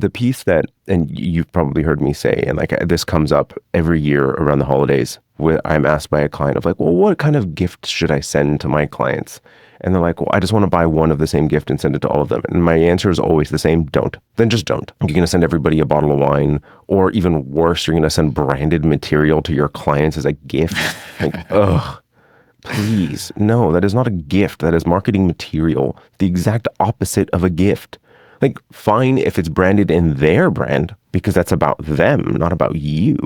the piece that, and you've probably heard me say, and like this comes up every year around the holidays, where I'm asked by a client of like, well, what kind of gift should I send to my clients? And they're like, well, I just want to buy one of the same gift and send it to all of them. And my answer is always the same: don't. Then just don't. You're going to send everybody a bottle of wine, or even worse, you're going to send branded material to your clients as a gift. Like, ugh. Please, no, that is not a gift. That is marketing material. The exact opposite of a gift. Like, fine if it's branded in their brand, because that's about them, not about you.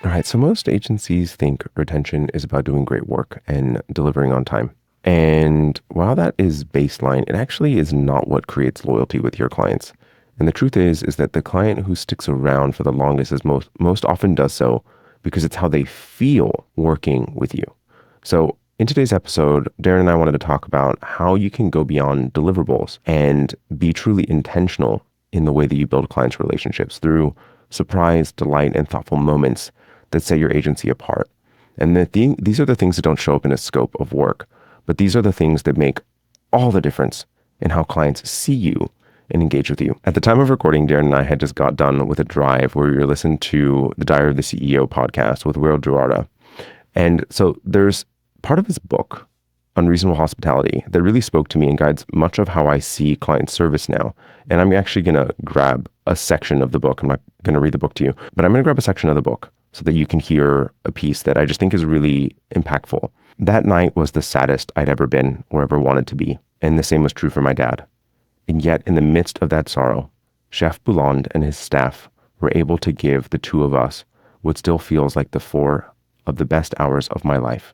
All right, so most agencies think retention is about doing great work and delivering on time. And while that is baseline, it actually is not what creates loyalty with your clients. And the truth is that the client who sticks around for the longest is most often does so because it's how they feel working with you. So in today's episode, Darren and I wanted to talk about how you can go beyond deliverables and be truly intentional in the way that you build clients' relationships through surprise, delight, and thoughtful moments that set your agency apart. And these are the things that don't show up in a scope of work. But these are the things that make all the difference in how clients see you and engage with you. At the time of recording, Darren and I had just got done with a drive where we were listening to the Diary of the CEO podcast with Will Duarda. And so there's part of his book, Unreasonable Hospitality, that really spoke to me and guides much of how I see client service now. And I'm actually going to grab a section of the book. I'm not going to read the book to you, but I'm going to grab a section of the book so that you can hear a piece that I just think is really impactful. That night was the saddest I'd ever been or ever wanted to be, and the same was true for my dad. And yet, in the midst of that sorrow, Chef Bouland and his staff were able to give the two of us what still feels like the 4 of the best hours of my life.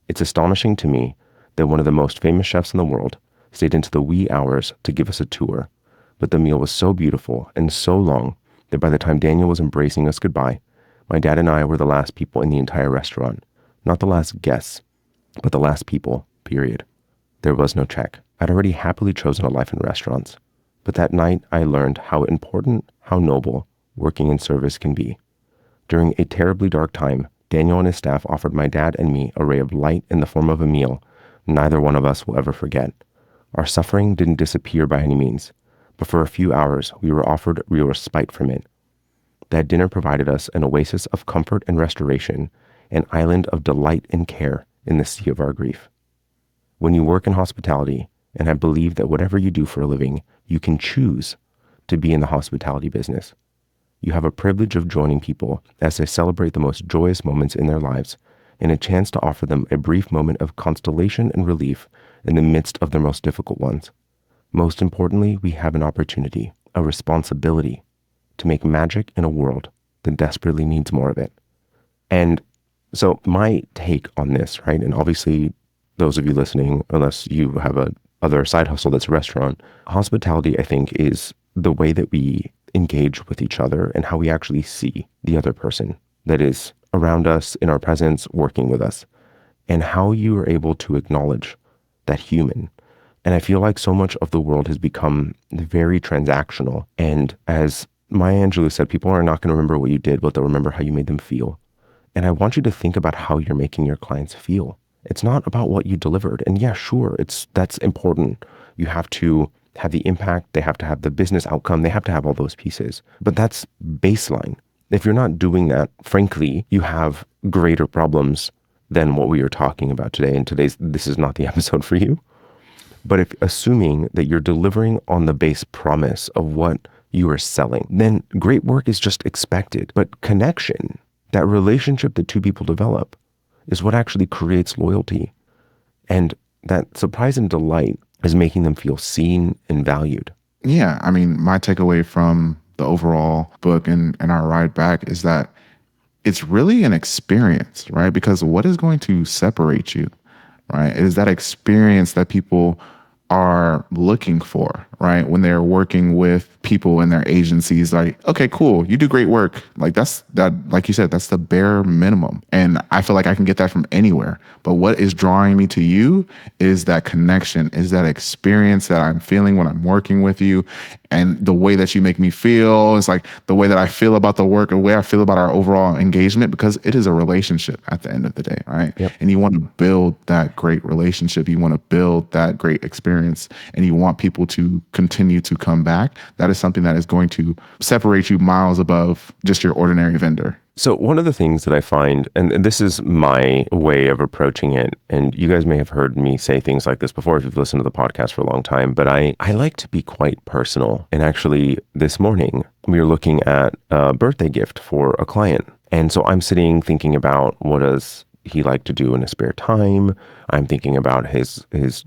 It's astonishing to me that one of the most famous chefs in the world stayed into the wee hours to give us a tour, but the meal was so beautiful and so long that by the time Daniel was embracing us goodbye, my dad and I were the last people in the entire restaurant. Not the last guests, but the last people, period. There was no check. I'd already happily chosen a life in restaurants. But that night, I learned how important, how noble working in service can be. During a terribly dark time, Daniel and his staff offered my dad and me a ray of light in the form of a meal neither one of us will ever forget. Our suffering didn't disappear by any means, but for a few hours, we were offered real respite from it. That dinner provided us an oasis of comfort and restoration, an island of delight and care in the sea of our grief. When you work in hospitality, and I believe that whatever you do for a living, you can choose to be in the hospitality business. You have a privilege of joining people as they celebrate the most joyous moments in their lives, and a chance to offer them a brief moment of consolation and relief in the midst of their most difficult ones. Most importantly, we have an opportunity, a responsibility, to make magic in a world that desperately needs more of it. And so my take on this, right, and obviously those of you listening, unless you have a other side hustle that's a restaurant, hospitality, I think, is the way that we engage with each other and how we actually see the other person that is around us, in our presence, working with us, and how you are able to acknowledge that human. And I feel like so much of the world has become very transactional. And as Maya Angelou said, people are not going to remember what you did, but they'll remember how you made them feel. And I want you to think about how you're making your clients feel. It's not about what you delivered. And yeah, sure, that's important. You have to have the impact. They have to have the business outcome. They have to have all those pieces. But that's baseline. If you're not doing that, frankly, you have greater problems than what we are talking about today. And this is not the episode for you. But if assuming that you're delivering on the base promise of what you are selling, then great work is just expected. But connection, that relationship that two people develop, is what actually creates loyalty. And that surprise and delight is making them feel seen and valued. Yeah, I mean, my takeaway from the overall book and our ride back is that it's really an experience, right? Because what is going to separate you, right? It is that experience that people are looking for, right? When they're working with people in their agencies, like, okay, cool, you do great work. Like like you said, that's the bare minimum. And I feel like I can get that from anywhere. But what is drawing me to you is that connection, is that experience that I'm feeling when I'm working with you. and the way that you make me feel. It's like the way that I feel about the work, the way I feel about our overall engagement, because it is a relationship at the end of the day, right? Yep. And you want to build that great relationship. You want to build that great experience, and you want people to continue to come back. That is something that is going to separate you miles above just your ordinary vendor. So one of the things that I find, and this is my way of approaching it, and you guys may have heard me say things like this before if you've listened to the podcast for a long time, but I like to be quite personal. And actually, this morning, we were looking at a birthday gift for a client. And so I'm sitting thinking about what does he like to do in his spare time. I'm thinking about his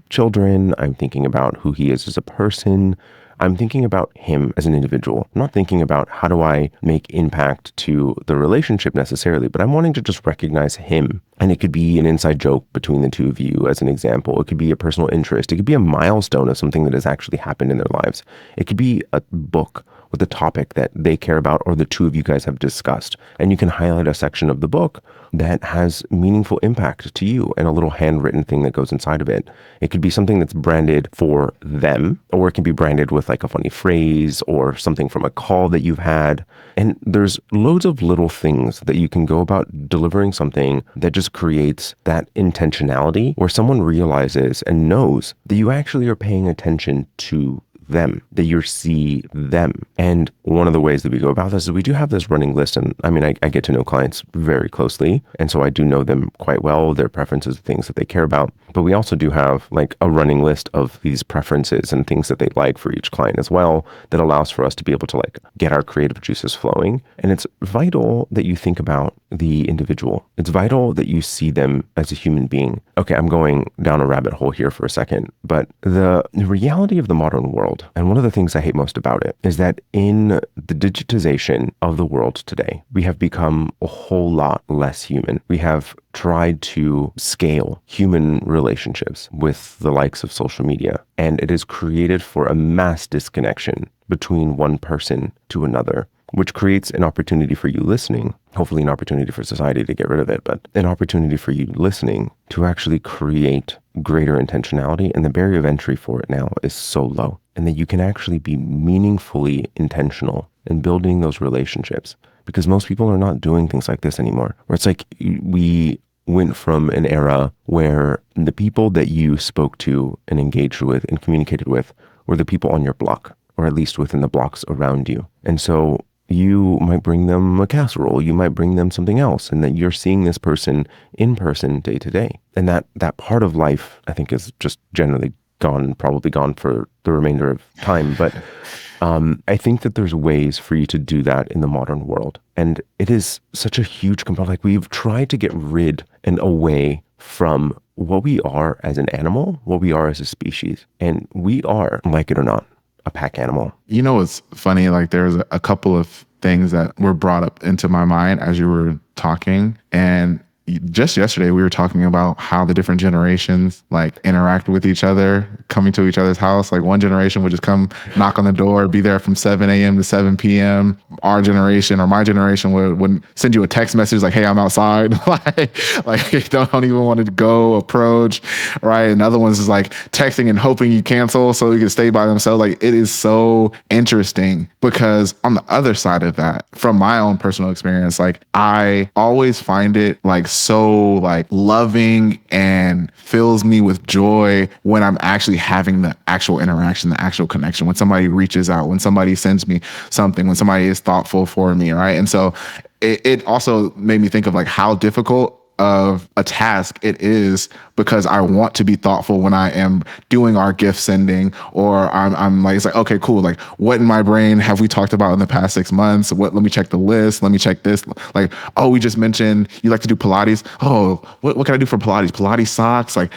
children. I'm thinking about who he is as a person. I'm thinking about him as an individual. I'm not thinking about how do I make impact to the relationship necessarily, but I'm wanting to just recognize him. And it could be an inside joke between the two of you, as an example. It could be a personal interest. It could be a milestone of something that has actually happened in their lives. It could be a book with a topic that they care about or the two of you guys have discussed. And you can highlight a section of the book that has meaningful impact to you and a little handwritten thing that goes inside of it. It could be something that's branded for them, or it can be branded with like a funny phrase or something from a call that you've had. And there's loads of little things that you can go about delivering something that just creates that intentionality where someone realizes and knows that you actually are paying attention to them, that you see them. And one of the ways that we go about this is we do have this running list. And I mean, I get to know clients very closely. And so I do know them quite well, their preferences, things that they care about. But we also do have like a running list of these preferences and things that they like for each client as well, that allows for us to be able to like get our creative juices flowing. And it's vital that you think about the individual. It's vital that you see them as a human being. Okay, I'm going down a rabbit hole here for a second, but the reality of the modern world, and one of the things I hate most about it, is that in the digitization of the world today, we have become a whole lot less human. We have tried to scale human relationships with the likes of social media, and it is created for a mass disconnection between one person to another, which creates an opportunity for you listening, hopefully an opportunity for society to get rid of it, but an opportunity for you listening to actually create greater intentionality. And the barrier of entry for it now is so low, and that you can actually be meaningfully intentional in building those relationships, because most people are not doing things like this anymore, where it's like we went from an era where the people that you spoke to and engaged with and communicated with were the people on your block, or at least within the blocks around you. And so you might bring them a casserole, you might bring them something else, and that you're seeing this person in person day to day. And that part of life, I think, is just generally gone, probably gone for the remainder of time. But I think that there's ways for you to do that in the modern world. And it is such a huge component. Like, we've tried to get rid and away from what we are as an animal, what we are as a species. And we are, like it or not, a pack animal. You know, it's funny, like there's a couple of things that were brought up into my mind as you were talking. And just yesterday, we were talking about how the different generations like interact with each other, coming to each other's house. Like one generation would just come knock on the door, be there from 7 a.m. to 7 p.m. Our generation, or my generation, would send you a text message like, "Hey, I'm outside." like don't even want to go approach, right? And other ones is like texting and hoping you cancel so you can stay by themselves. Like, it is so interesting, because on the other side of that, from my own personal experience, like I always find it like so like loving and fills me with joy when I'm actually having the actual interaction, the actual connection, when somebody reaches out, when somebody sends me something, when somebody is thoughtful for me, right? And so it also made me think of like how difficult of a task it is, because I want to be thoughtful when I am doing our gift sending, or I'm like, it's like, okay, cool. Like, what in my brain have we talked about in the past 6 months? Let me check the list. Let me check this. Like, oh, we just mentioned you like to do Pilates. Oh, what can I do for Pilates? Pilates socks. Like,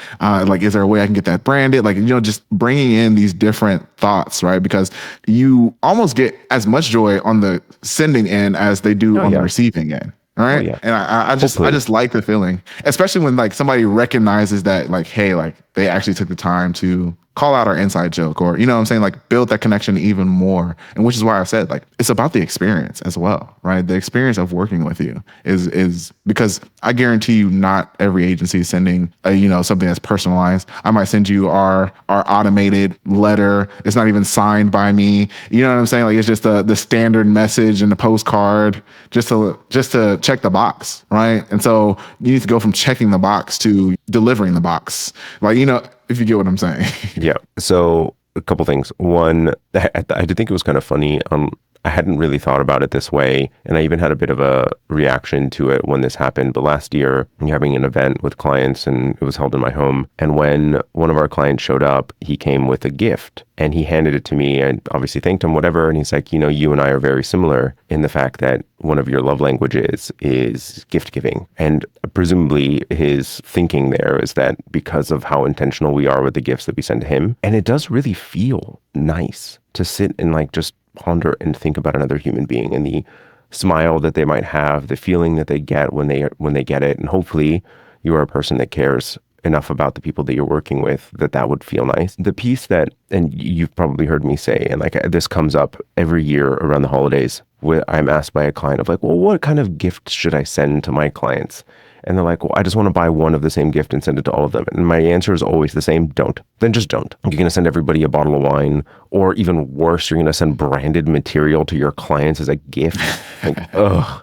is there a way I can get that branded? Like, just bringing in these different thoughts, right? Because you almost get as much joy on the sending end as they do on the receiving end. All right. Oh, yeah. And I just like the feeling, especially when like somebody recognizes that, like, hey, like they actually took the time to call out our inside joke, or you know what I'm saying, like build that connection even more. And which is why I said like it's about the experience as well, right? The experience of working with you is because I guarantee you not every agency is sending something that's personalized. I might send you our automated letter. It's not even signed by me. You know what I'm saying? Like it's just the standard message and the postcard just to check the box, right? And so you need to go from checking the box to delivering the box. Like, if you get what I'm saying. Yeah. So a couple things. One, I did think it was kind of funny. I hadn't really thought about it this way, and I even had a bit of a reaction to it when this happened. But last year, we were having an event with clients, and it was held in my home. And when one of our clients showed up, he came with a gift, and he handed it to me. And obviously thanked him, whatever. And he's like, you and I are very similar in the fact that one of your love languages is gift giving. And presumably his thinking there is that because of how intentional we are with the gifts that we send to him, and it does really feel nice to sit and like just ponder and think about another human being and the smile that they might have, the feeling that they get when they get it. And hopefully you are a person that cares enough about the people that you're working with that would feel nice. The piece that, and you've probably heard me say, and like this comes up every year around the holidays, where I'm asked by a client of like, well, what kind of gift should I send to my clients? And they're like, well, I just want to buy one of the same gift and send it to all of them. And my answer is always the same: don't. Then just don't. You're going to send everybody a bottle of wine, or even worse, you're going to send branded material to your clients as a gift. Like, ugh.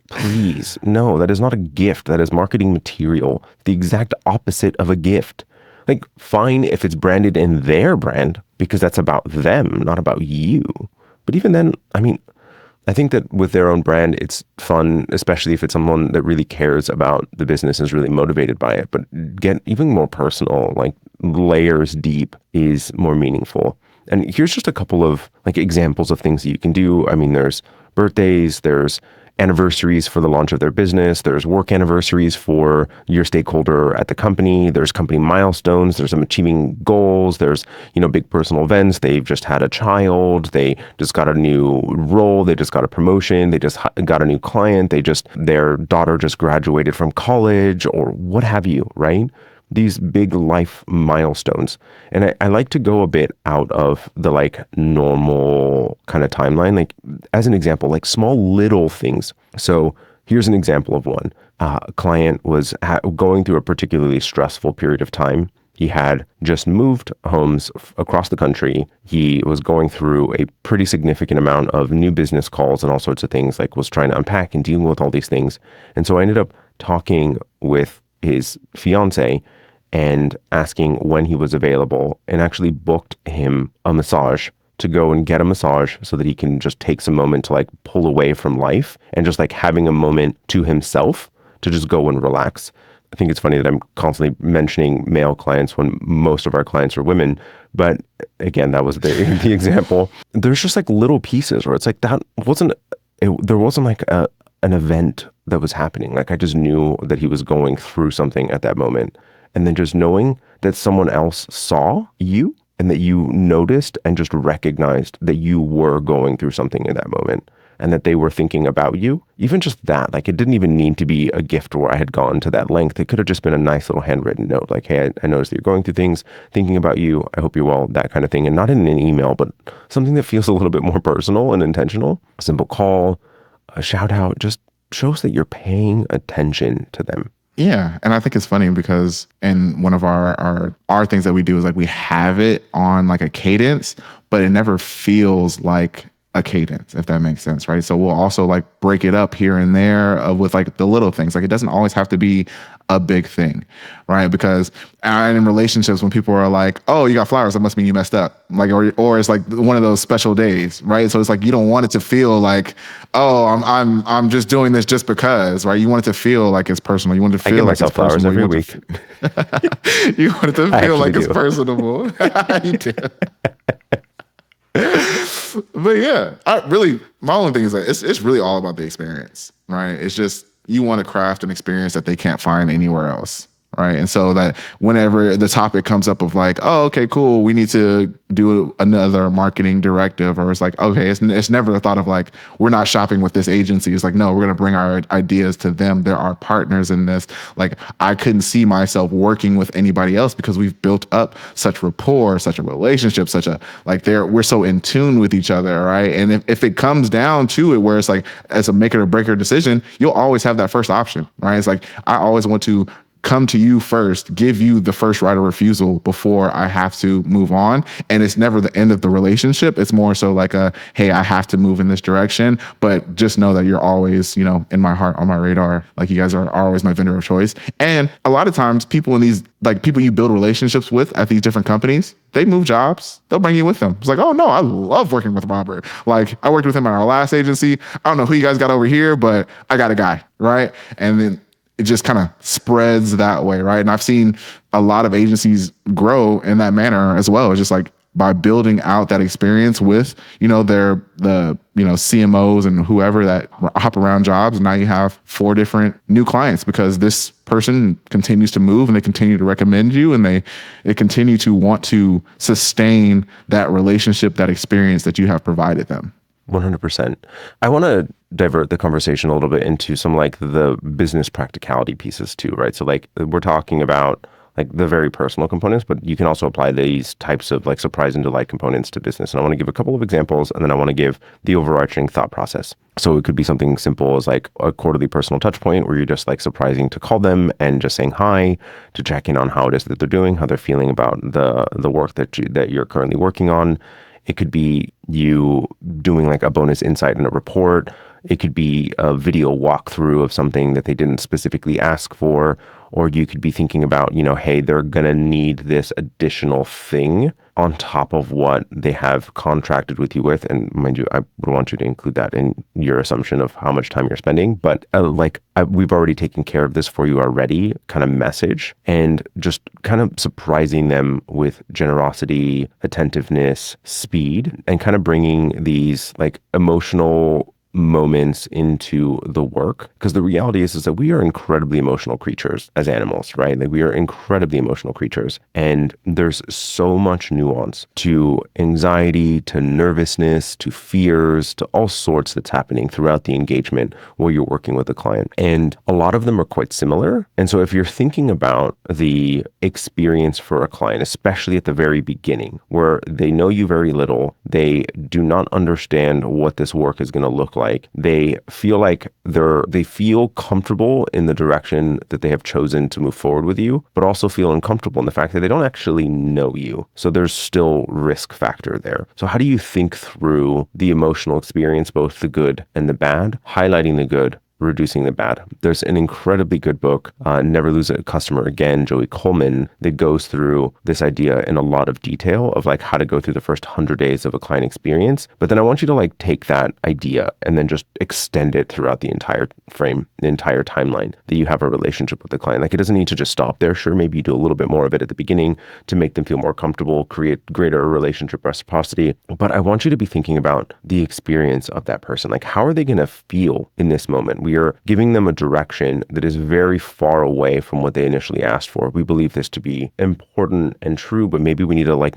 Please, no, that is not a gift. That is marketing material. The exact opposite of a gift. Like, fine if it's branded in their brand, because that's about them, not about you. But even then, I mean, I think that with their own brand, it's fun, especially if it's someone that really cares about the business and is really motivated by it. But get even more personal, like layers deep, is more meaningful. And here's just a couple of like examples of things that you can do. I mean, there's birthdays, there's anniversaries for the launch of their business, there's work anniversaries for your stakeholder at the company, there's company milestones, there's them achieving goals, there's, big personal events. They've just had a child, they just got a new role, they just got a promotion, they just got a new client, their daughter just graduated from college, or what have you, right? These big life milestones. And I like to go a bit out of the like normal kind of timeline. Like as an example, like small little things. So here's an example of one. A client was going through a particularly stressful period of time. He had just moved homes across the country. He was going through a pretty significant amount of new business calls and all sorts of things, like was trying to unpack and deal with all these things. And so I ended up talking with his fiance and asking when he was available, and actually booked him a massage to go and get a massage so that he can just take some moment to like pull away from life and just like having a moment to himself to just go and relax. I think it's funny that I'm constantly mentioning male clients when most of our clients are women. But again, that was the example. There's just like little pieces where it's like there wasn't like an event that was happening. Like I just knew that he was going through something at that moment. And then just knowing that someone else saw you and that you noticed and just recognized that you were going through something in that moment and that they were thinking about you. Even just that, like it didn't even need to be a gift where I had gone to that length. It could have just been a nice little handwritten note. Like, hey, I noticed that you're going through things, thinking about you. I hope you're well, that kind of thing. And not in an email, but something that feels a little bit more personal and intentional. A simple call, a shout out, just shows that you're paying attention to them. Yeah. And I think it's funny because in one of our things that we do is like we have it on like a cadence, but it never feels like a cadence, if that makes sense, right? So we'll also like break it up here and there with like the little things. Like it doesn't always have to be a big thing, right? Because in relationships, when people are like, "Oh, you got flowers," that must mean you messed up. Like, or it's like one of those special days, right? So it's like you don't want it to feel like, "Oh, I'm just doing this just because," right? You want it to feel like it's personal. You want it to feel like it's flowers personal. every week. You want it to feel like it's do. personable. You do. But yeah, my only thing is that it's really all about the experience, right? It's just you want to craft an experience that they can't find anywhere else, right? And so that whenever the topic comes up of like, oh, okay, cool, we need to do another marketing directive, or it's like, okay, it's never the thought of like, we're not shopping with this agency. It's like, no, we're going to bring our ideas to them. They're our partners in this. Like, I couldn't see myself working with anybody else because we've built up such rapport, such a relationship, such a, like, we're so in tune with each other, right? And if it comes down to it where it's like, as a make it or break or decision, you'll always have that first option, right? It's like, I always want to come to you first, give you the first right of refusal before I have to move on. And it's never the end of the relationship. It's more so like hey, I have to move in this direction, but just know that you're always, in my heart, on my radar. Like, you guys are always my vendor of choice. And a lot of times people in these, like, people you build relationships with at these different companies, they move jobs, they'll bring you with them. It's like, oh no, I love working with Robert. Like, I worked with him at our last agency. I don't know who you guys got over here, but I got a guy, right? And then it just kind of spreads that way, right? And I've seen a lot of agencies grow in that manner as well. It's just like by building out that experience with, the CMOs and whoever that hop around jobs. And now you have 4 different new clients because this person continues to move and they continue to recommend you, and they continue to want to sustain that relationship, that experience that you have provided them. 100%. I want to divert the conversation a little bit into some like the business practicality pieces too, right? So like we're talking about like the very personal components, but you can also apply these types of like surprise and delight components to business. And I want to give a couple of examples, and then I want to give the overarching thought process. So it could be something simple as like a quarterly personal touch point where you're just like surprising to call them and just saying hi, to check in on how it is that they're doing, how they're feeling about the work that you're currently working on. It could be you doing like a bonus insight in a report. It could be a video walkthrough of something that they didn't specifically ask for. Or you could be thinking about, hey, they're going to need this additional thing on top of what they have contracted with you with. And mind you, I would want you to include that in your assumption of how much time you're spending. But we've already taken care of this for you already kind of message, and just kind of surprising them with generosity, attentiveness, speed, and kind of bringing these like emotional moments into the work. Because the reality is that we are incredibly emotional creatures as animals, right? Like, we are incredibly emotional creatures, and there's so much nuance to anxiety, to nervousness, to fears, to all sorts that's happening throughout the engagement while you're working with a client. And a lot of them are quite similar. And so if you're thinking about the experience for a client, especially at the very beginning, where they know you very little, they do not understand what this work is going to look like. They feel like they feel comfortable in the direction that they have chosen to move forward with you, but also feel uncomfortable in the fact that they don't actually know you. So there's still risk factor there. So how do you think through the emotional experience, both the good and the bad, highlighting the good, reducing the bad? There's an incredibly good book, Never Lose a Customer Again, Joey Coleman, that goes through this idea in a lot of detail of like how to go through the first 100 days of a client experience. But then I want you to like take that idea and then just extend it throughout the entire frame, the entire timeline that you have a relationship with the client. Like, it doesn't need to just stop there. Sure, maybe you do a little bit more of it at the beginning to make them feel more comfortable, create greater relationship reciprocity. But I want you to be thinking about the experience of that person. Like, how are they going to feel in this moment? We are giving them a direction that is very far away from what they initially asked for. We believe this to be important and true, but maybe we need to like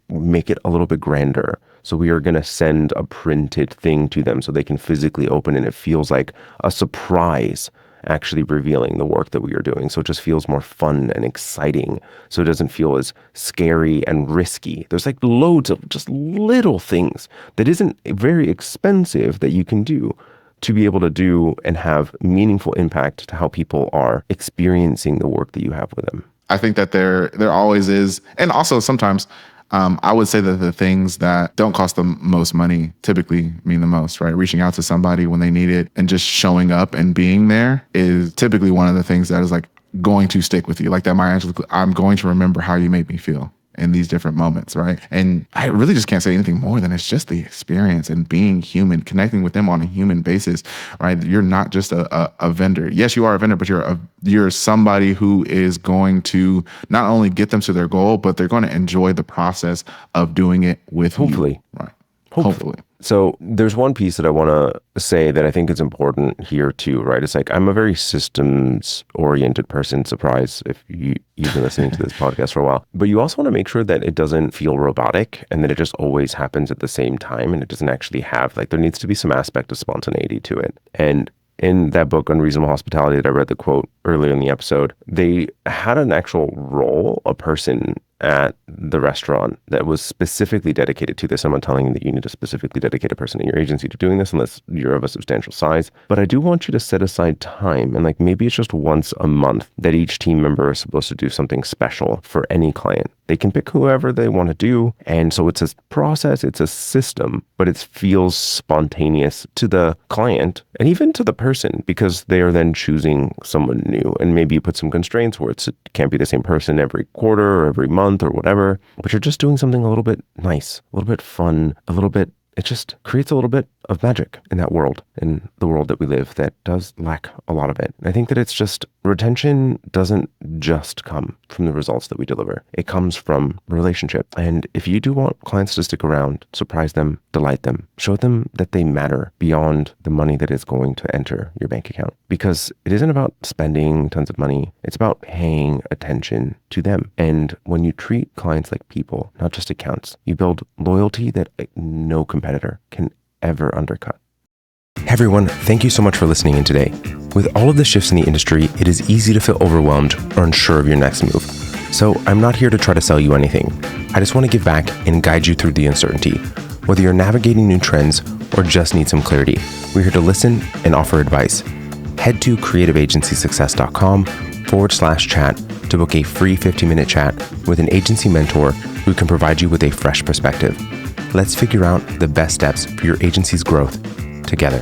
make it a little bit grander. So we are going to send a printed thing to them so they can physically open, and it feels like a surprise actually revealing the work that we are doing. So it just feels more fun and exciting. So it doesn't feel as scary and risky. There's like loads of just little things that isn't very expensive that you can do to be able to do and have meaningful impact to how people are experiencing the work that you have with them. I think that there always is. And also sometimes I would say that the things that don't cost the most money typically mean the most, right? Reaching out to somebody when they need it and just showing up and being there is typically one of the things that is like going to stick with you. Like that Maya Angelou, I'm going to remember how you made me feel in these different moments, right? And I really just can't say anything more than it's just the experience and being human, connecting with them on a human basis, right? You're not just a vendor. Yes, you are a vendor, but you're somebody who is going to not only get them to their goal, but they're going to enjoy the process of doing it with Hopefully. you, right? Hopefully. So there's one piece that I want to say that I think is important here too, right? It's like I'm a very systems oriented person. Surprise if you've been listening to this podcast for a while. But you also want to make sure that it doesn't feel robotic and that it just always happens at the same time and it doesn't actually have, like, there needs to be some aspect of spontaneity to it. And in that book, Unreasonable Hospitality, that I read the quote earlier in the episode, they had an actual role, a person at the restaurant that was specifically dedicated to this. I'm not telling you that you need to specifically dedicate a person in your agency to doing this unless you're of a substantial size. But I do want you to set aside time, and like maybe it's just once a month that each team member is supposed to do something special for any client. They can pick whoever they want to do. And so it's a process, it's a system, but it feels spontaneous to the client and even to the person because they are then choosing someone new. And maybe you put some constraints where it can't be the same person every quarter or every month or whatever, but you're just doing something a little bit nice, a little bit fun, a little bit, it just creates a little bit of magic in that world, in the world that we live that does lack a lot of it. I think that it's just, retention doesn't just come from the results that we deliver. It comes from relationship. And if you do want clients to stick around, surprise them, delight them, show them that they matter beyond the money that is going to enter your bank account. Because it isn't about spending tons of money. It's about paying attention to them. And when you treat clients like people, not just accounts, you build loyalty that no competitor can ever undercut. Hey everyone, thank you so much for listening in today. With all of the shifts in the industry, it is easy to feel overwhelmed or unsure of your next move. So I'm not here to try to sell you anything. I just want to give back and guide you through the uncertainty. Whether you're navigating new trends or just need some clarity, we're here to listen and offer advice. Head to creativeagencysuccess.com/chat to book a free 15-minute chat with an agency mentor who can provide you with a fresh perspective. Let's figure out the best steps for your agency's growth together.